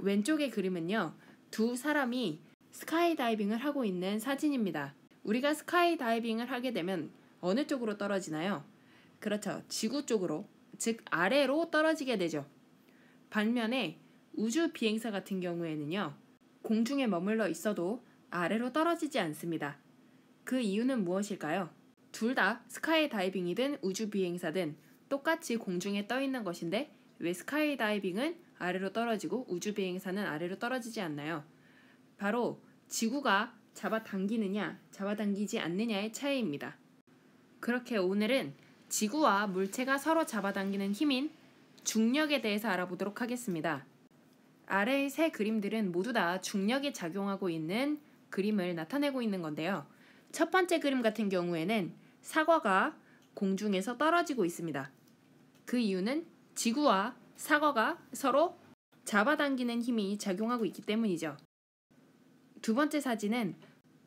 왼쪽의 그림은요, 두 사람이 스카이다이빙을 하고 있는 사진입니다. 우리가 스카이다이빙을 하게 되면 어느 쪽으로 떨어지나요? 그렇죠. 지구 쪽으로, 즉 아래로 떨어지게 되죠. 반면에 우주 비행사 같은 경우에는요, 공중에 머물러 있어도 아래로 떨어지지 않습니다. 그 이유는 무엇일까요? 둘 다 스카이다이빙이든 우주 비행사든 똑같이 공중에 떠 있는 것인데 왜 스카이다이빙은 아래로 떨어지고 우주 비행사는 아래로 떨어지지 않나요? 바로 지구가 잡아당기느냐, 잡아당기지 않느냐의 차이입니다. 그렇게 오늘은 지구와 물체가 서로 잡아당기는 힘인 중력에 대해서 알아보도록 하겠습니다. 아래의 세 그림들은 모두 다 중력이 작용하고 있는 그림을 나타내고 있는 건데요. 첫 번째 그림 같은 경우에는 사과가 공중에서 떨어지고 있습니다. 그 이유는 지구와 사과가 서로 잡아당기는 힘이 작용하고 있기 때문이죠. 두 번째 사진은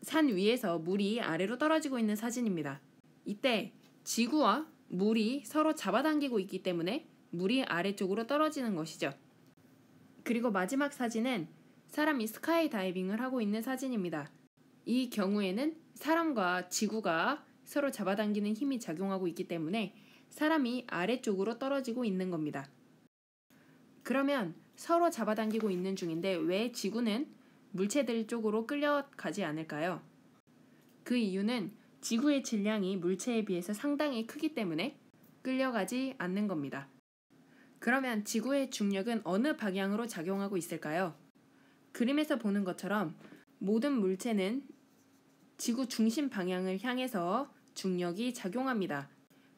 산 위에서 물이 아래로 떨어지고 있는 사진입니다. 이때 지구와 물이 서로 잡아당기고 있기 때문에 물이 아래쪽으로 떨어지는 것이죠. 그리고 마지막 사진은 사람이 스카이다이빙을 하고 있는 사진입니다. 이 경우에는 사람과 지구가 서로 잡아당기는 힘이 작용하고 있기 때문에 사람이 아래쪽으로 떨어지고 있는 겁니다. 그러면 서로 잡아당기고 있는 중인데 왜 지구는 물체들 쪽으로 끌려가지 않을까요? 그 이유는 지구의 질량이 물체에 비해서 상당히 크기 때문에 끌려가지 않는 겁니다. 그러면 지구의 중력은 어느 방향으로 작용하고 있을까요? 그림에서 보는 것처럼 모든 물체는 지구 중심 방향을 향해서 중력이 작용합니다.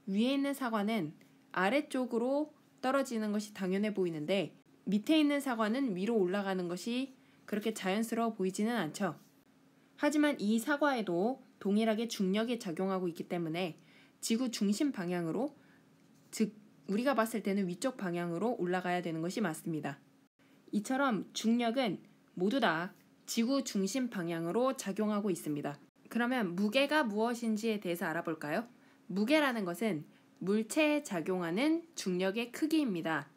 위에 있는 사과는 아래쪽으로 떨어지는 것이 당연해 보이는데 밑에 있는 사과는 위로 올라가는 것이 그렇게 자연스러워 보이지는 않죠. 하지만 이 사과에도 동일하게 중력이 작용하고 있기 때문에 지구 중심 방향으로, 즉 우리가 봤을 때는 위쪽 방향으로 올라가야 되는 것이 맞습니다. 이처럼 중력은 모두 다 지구 중심 방향으로 작용하고 있습니다. 그러면 무게가 무엇인지에 대해서 알아볼까요? 무게라는 것은 물체에 작용하는 중력의 크기입니다.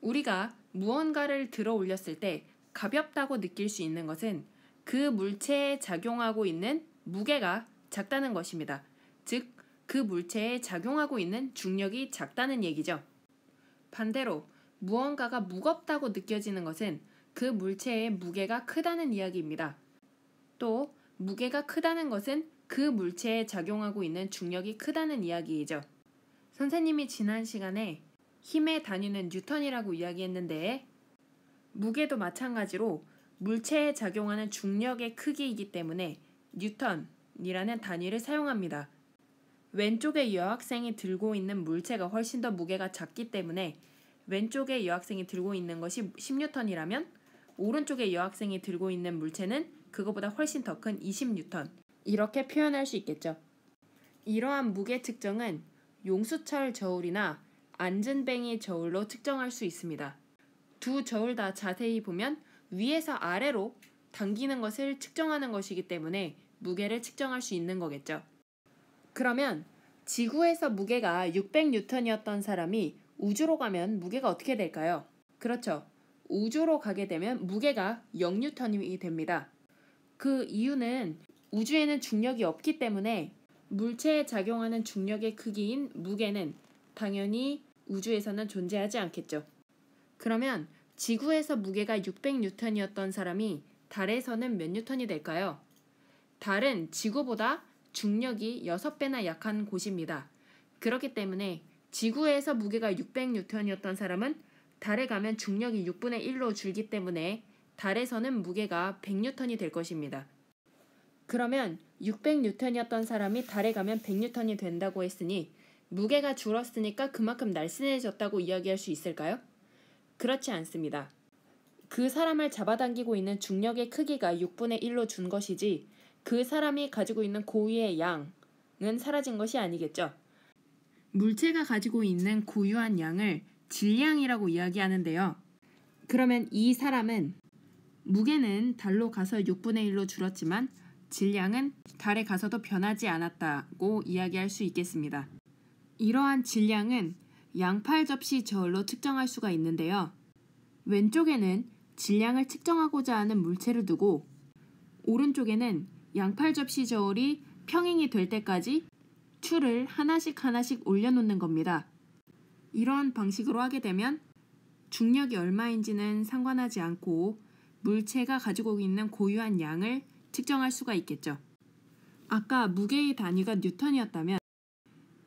우리가 무언가를 들어 올렸을 때 가볍다고 느낄 수 있는 것은 그 물체에 작용하고 있는 무게가 작다는 것입니다. 즉, 그 물체에 작용하고 있는 중력이 작다는 얘기죠. 반대로 무언가가 무겁다고 느껴지는 것은 그 물체의 무게가 크다는 이야기입니다. 또 무게가 크다는 것은 그 물체에 작용하고 있는 중력이 크다는 이야기이죠. 선생님이 지난 시간에 힘의 단위는 뉴턴이라고 이야기했는데 무게도 마찬가지로 물체에 작용하는 중력의 크기이기 때문에 뉴턴이라는 단위를 사용합니다. 왼쪽의 여학생이 들고 있는 물체가 훨씬 더 무게가 작기 때문에 왼쪽의 여학생이 들고 있는 것이 10뉴턴이라면 오른쪽의 여학생이 들고 있는 물체는 그거보다 훨씬 더 큰 20뉴턴, 이렇게 표현할 수 있겠죠. 이러한 무게 측정은 용수철 저울이나 안전뱅이 저울로 측정할 수 있습니다. 두 저울 다 자세히 보면 위에서 아래로 당기는 것을 측정하는 것이기 때문에 무게를 측정할 수 있는 거겠죠. 그러면 지구에서 무게가 600뉴턴이었던 사람이 우주로 가면 무게가 어떻게 될까요? 그렇죠. 우주로 가게 되면 무게가 0뉴턴이 됩니다. 그 이유는 우주에는 중력이 없기 때문에 물체에 작용하는 중력의 크기인 무게는 당연히 우주에서는 존재하지 않겠죠. 그러면 지구에서 무게가 600뉴턴이었던 사람이 달에서는 몇 뉴턴이 될까요? 달은 지구보다 중력이 6배나 약한 곳입니다. 그렇기 때문에 지구에서 무게가 600뉴턴이었던 사람은 달에 가면 중력이 6분의 1로 줄기 때문에 달에서는 무게가 100뉴턴이 될 것입니다. 그러면 600뉴턴이었던 사람이 달에 가면 100뉴턴이 된다고 했으니 무게가 줄었으니까 그만큼 날씬해졌다고 이야기할 수 있을까요? 그렇지 않습니다. 그 사람을 잡아당기고 있는 중력의 크기가 6분의 1로 준 것이지 그 사람이 가지고 있는 고유의 양은 사라진 것이 아니겠죠. 물체가 가지고 있는 고유한 양을 질량이라고 이야기하는데요. 그러면 이 사람은 무게는 달로 가서 6분의 1로 줄었지만 질량은 달에 가서도 변하지 않았다고 이야기할 수 있겠습니다. 이러한 질량은 양팔 접시 저울로 측정할 수가 있는데요. 왼쪽에는 질량을 측정하고자 하는 물체를 두고 오른쪽에는 양팔 접시 저울이 평행이 될 때까지 추를 하나씩 올려놓는 겁니다. 이런 방식으로 하게 되면 중력이 얼마인지는 상관하지 않고 물체가 가지고 있는 고유한 양을 측정할 수가 있겠죠. 아까 무게의 단위가 뉴턴이었다면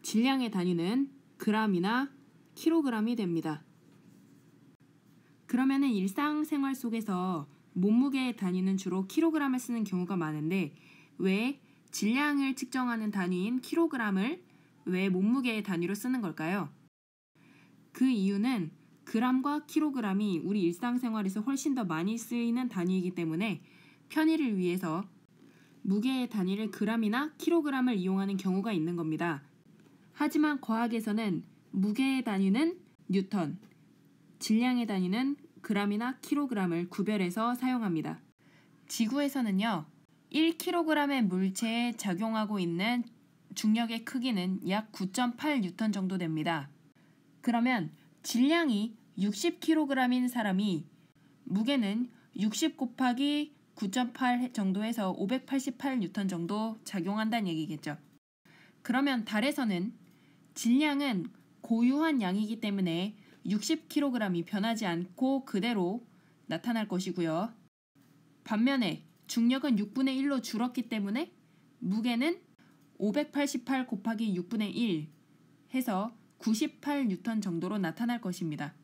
질량의 단위는 그람이나 킬로그램이 됩니다. 그러면은 일상생활 속에서 몸무게의 단위는 주로 킬로그램을 쓰는 경우가 많은데 왜 질량을 측정하는 단위인 킬로그램을 왜 몸무게의 단위로 쓰는 걸까요? 그 이유는 그람과 킬로그램이 우리 일상생활에서 훨씬 더 많이 쓰이는 단위이기 때문에 편의를 위해서 무게의 단위를 그람이나 킬로그램을 이용하는 경우가 있는 겁니다. 하지만 과학에서는 무게의 단위는 뉴턴, 질량의 단위는 그람이나 킬로그램을 구별해서 사용합니다. 지구에서는요, 1kg의 물체에 작용하고 있는 중력의 크기는 약 9.8 뉴턴 정도 됩니다. 그러면 질량이 60kg인 사람이 무게는 60 곱하기 9.8 정도에서 588 뉴턴 정도 작용한다는 얘기겠죠. 그러면 달에서는 질량은 고유한 양이기 때문에 60kg이 변하지 않고 그대로 나타날 것이고요. 반면에 중력은 6분의 1로 줄었기 때문에 무게는 588 곱하기 6분의 1 해서 98 뉴턴 정도로 나타날 것입니다.